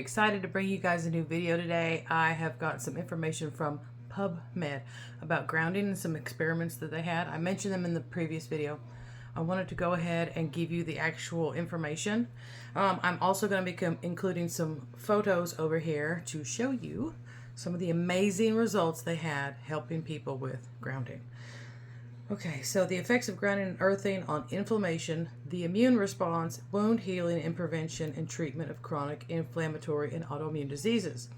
excited to bring you guys a new video today. I have got some information from PubMed about grounding and some experiments that they had. I mentioned them in the previous video. I wanted to go ahead and give you the actual information. I'm also going to be including some photos over here to show you some of the amazing results they had helping people with grounding. Okay, so the effects of grounding and earthing on inflammation, the immune response, wound healing, and prevention and treatment of chronic inflammatory and autoimmune diseases.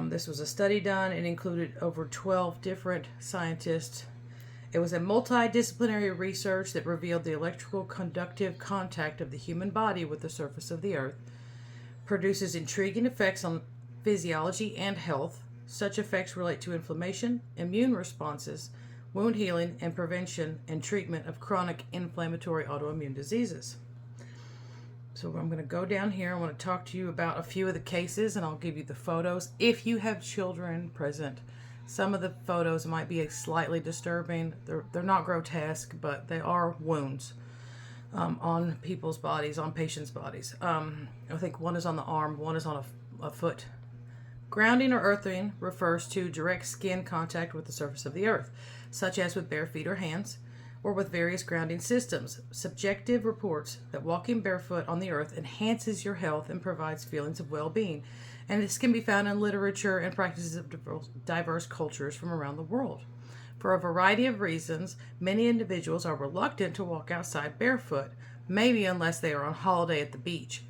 This was a study done and included over 12 different scientists. It was a multidisciplinary research that revealed the electrical conductive contact of the human body with the surface of the earth produces intriguing effects on physiology and health. Such effects relate to inflammation, immune responses, wound healing, and prevention and treatment of chronic inflammatory autoimmune diseases. So I'm going to go down here. I want to talk to you about a few of the cases, and I'll give you the photos. If you have children present, some of the photos might be slightly disturbing. They're not grotesque, but they are wounds on people's bodies, on patients' bodies. I think one is on the arm, one is on a foot. Grounding or earthing refers to direct skin contact with the surface of the earth, such as with bare feet or hands, or with various grounding systems. Subjective reports that walking barefoot on the earth enhances your health and provides feelings of well-being, and this can be found in literature and practices of diverse cultures from around the world. For a variety of reasons, many individuals are reluctant to walk outside barefoot, maybe unless they are on holiday at the beach.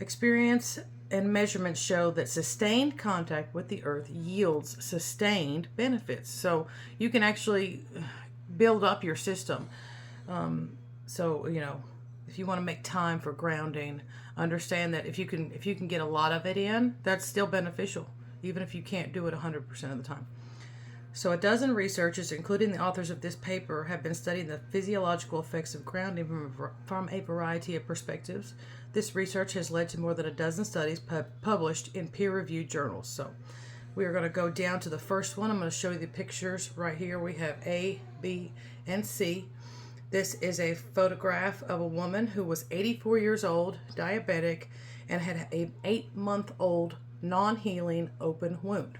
Experience and measurements show that sustained contact with the earth yields sustained benefits. So you can actually build up your system. So, if you want to make time for grounding, understand that if you can get a lot of it in, that's still beneficial, even if you can't do it 100% of the time. So a dozen researchers, including the authors of this paper, have been studying the physiological effects of grounding from a variety of perspectives. This research has led to more than a dozen studies published in peer-reviewed journals. So we are going to go down to the first one. I'm going to show you the pictures right here. We have A, B, and C. This is a photograph of a woman who was 84 years old, diabetic, and had an 8-month-old non-healing open wound.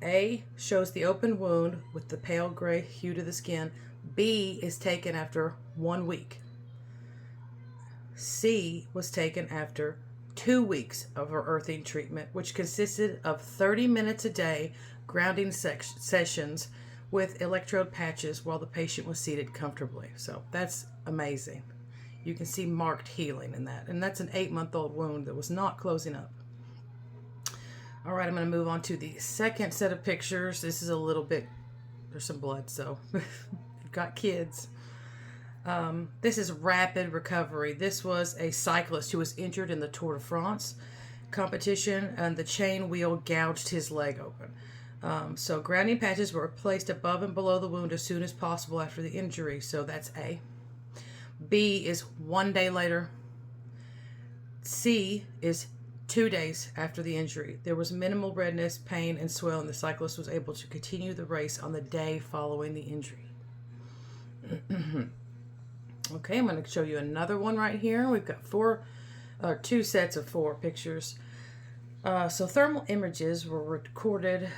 A shows the open wound with the pale gray hue to the skin. B is taken after 1 week. C was taken after 2 weeks of her earthing treatment, which consisted of 30 minutes a day grounding sessions with electrode patches while the patient was seated comfortably. So that's amazing. You can see marked healing in that. And that's an 8-month-old wound that was not closing up. All right, I'm going to move on to the second set of pictures. This is a little bit, there's some blood, so you've got kids. This is rapid recovery. This was a cyclist who was injured in the Tour de France competition, and the chain wheel gouged his leg open. So grounding patches were placed above and below the wound as soon as possible after the injury. So that's A. B is 1 day later. C is 2 days after the injury. There was minimal redness, pain, and swelling. The cyclist was able to continue the race on the day following the injury. Okay, I'm going to show you another one right here. We've got two sets of 4 pictures. So thermal images were recorded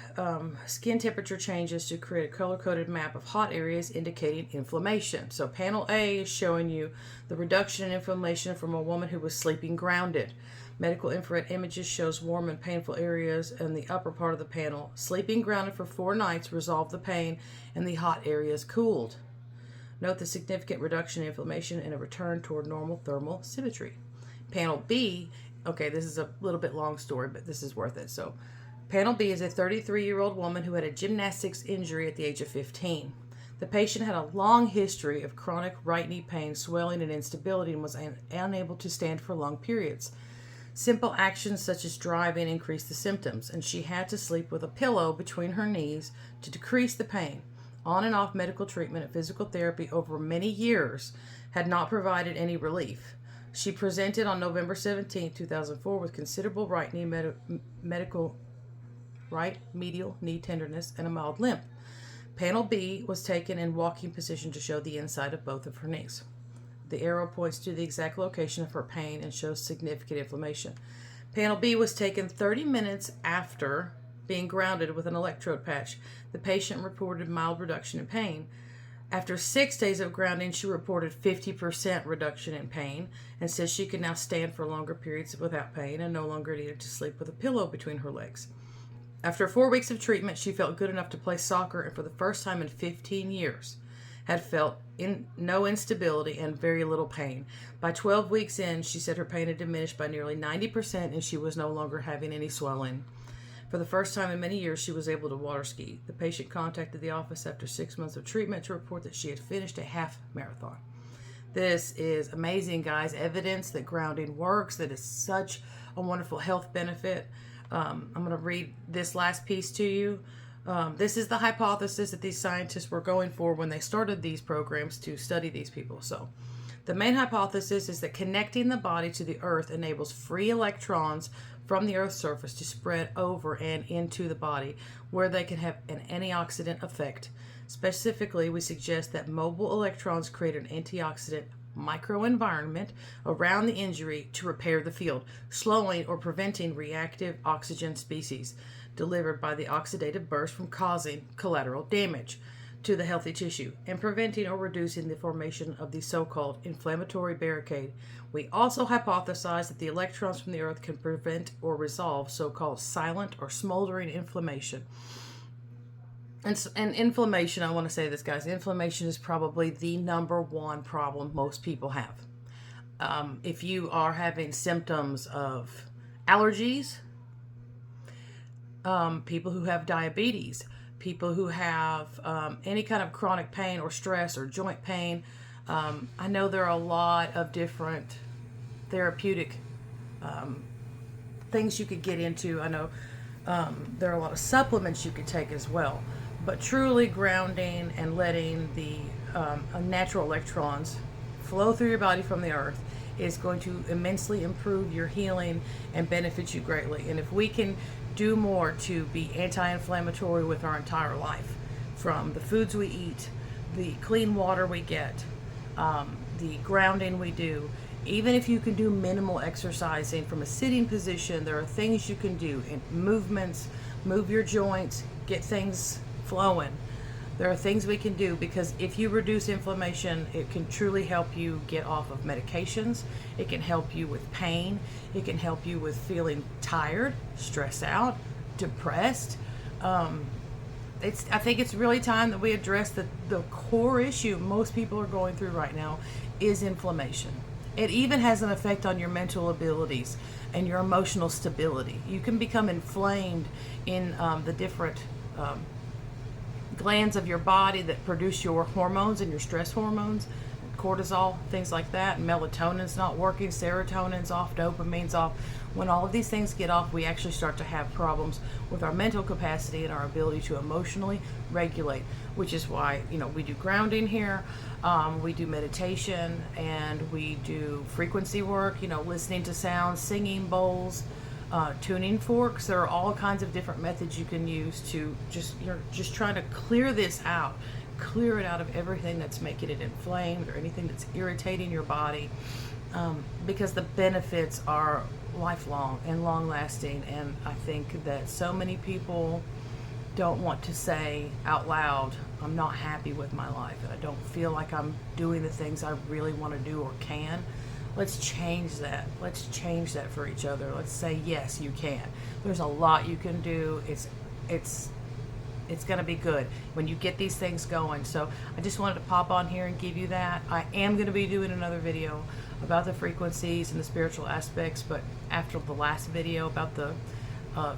skin temperature changes to create a color-coded map of hot areas indicating inflammation. So panel A is showing you the reduction in inflammation from a woman who was sleeping grounded. Medical infrared images shows warm and painful areas in the upper part of the panel. Sleeping grounded for 4 nights resolved the pain and the hot areas cooled. Note the significant reduction in inflammation and a return toward normal thermal symmetry. Panel B, okay, this is a little bit long story, but this is worth it. So panel B is a 33-year-old woman who had a gymnastics injury at the age of 15. The patient had a long history of chronic right knee pain, swelling, and instability, and was unable to stand for long periods. Simple actions such as driving increased the symptoms, and she had to sleep with a pillow between her knees to decrease the pain. On and off medical treatment and physical therapy over many years had not provided any relief. She presented on November 17, 2004 with considerable right medial knee tenderness and a mild limp. Panel B was taken in walking position to show the inside of both of her knees. The arrow points to the exact location of her pain and shows significant inflammation. Panel B was taken 30 minutes after being grounded with an electrode patch. The patient reported mild reduction in pain. After 6 days of grounding, she reported 50% reduction in pain and says she could now stand for longer periods without pain and no longer needed to sleep with a pillow between her legs. After 4 weeks of treatment, she felt good enough to play soccer and for the first time in 15 years had felt no instability and very little pain. By 12 weeks in, she said her pain had diminished by nearly 90% and she was no longer having any swelling. For the first time in many years, she was able to water ski. The patient contacted the office after 6 months of treatment to report that she had finished a half marathon. This is amazing, guys. Evidence that grounding works, that is such a wonderful health benefit. I'm going to read this last piece to you. This is the hypothesis that these scientists were going for when they started these programs to study these people. So, the main hypothesis is that connecting the body to the earth enables free electrons from the earth's surface to spread over and into the body, where they can have an antioxidant effect. Specifically, we suggest that mobile electrons create an antioxidant microenvironment around the injury to repair the field, slowing or preventing reactive oxygen species delivered by the oxidative burst from causing collateral damage to the healthy tissue and preventing or reducing the formation of the so-called inflammatory barricade. We also hypothesize that the electrons from the earth can prevent or resolve so-called silent or smoldering inflammation. And inflammation, I want to say this, guys, inflammation is probably the number one problem most people have. If you are having symptoms of allergies, people who have diabetes, people who have any kind of chronic pain or stress or joint pain. I know there are a lot of different therapeutic things you could get into. I know there are a lot of supplements you could take as well. But truly grounding and letting the natural electrons flow through your body from the earth is going to immensely improve your healing and benefit you greatly. And if we can do more to be anti-inflammatory with our entire life, from the foods we eat, the clean water we get, the grounding we do, even if you can do minimal exercising from a sitting position, there are things you can do in movements, move your joints, get things flowing. There are things we can do, because if you reduce inflammation, it can truly help you get off of medications. It can help you with pain. It can help you with feeling tired, stressed out, depressed. I think it's really time that we address the core issue most people are going through right now is inflammation. It even has an effect on your mental abilities and your emotional stability. You can become inflamed in the different glands of your body that produce your hormones and your stress hormones, cortisol, things like that. Melatonin's not working, serotonin's off, dopamine's off. When all of these things get off, we actually start to have problems with our mental capacity and our ability to emotionally regulate, which is why, we do grounding here, we do meditation, and we do frequency work, listening to sounds, singing bowls, tuning forks. There are all kinds of different methods you can use to you're just trying to clear this out, clear it out of everything that's making it inflamed or anything that's irritating your body, because the benefits are lifelong and long lasting. And I think that so many people don't want to say out loud, I'm not happy with my life and I don't feel like I'm doing the things I really want to do or can. Let's change that. Let's change that for each other. Let's say, yes, you can. There's a lot you can do. It's going to be good when you get these things going. So I just wanted to pop on here and give you that. I am going to be doing another video about the frequencies and the spiritual aspects, but after the last video about the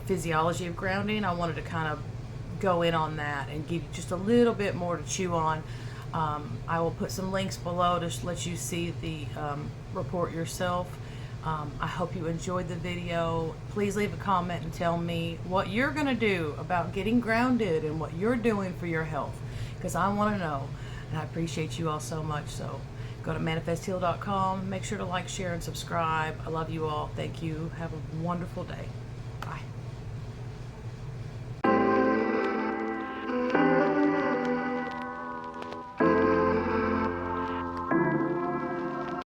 physiology of grounding, I wanted to kind of go in on that and give you just a little bit more to chew on. I will put some links below to let you see the report yourself. I hope you enjoyed the video. Please leave a comment and tell me what you're going to do about getting grounded and what you're doing for your health, because I want to know, and I appreciate you all so much. So go to manifestheal.com. Make sure to like, share, and subscribe. I love you all. Thank you. Have a wonderful day.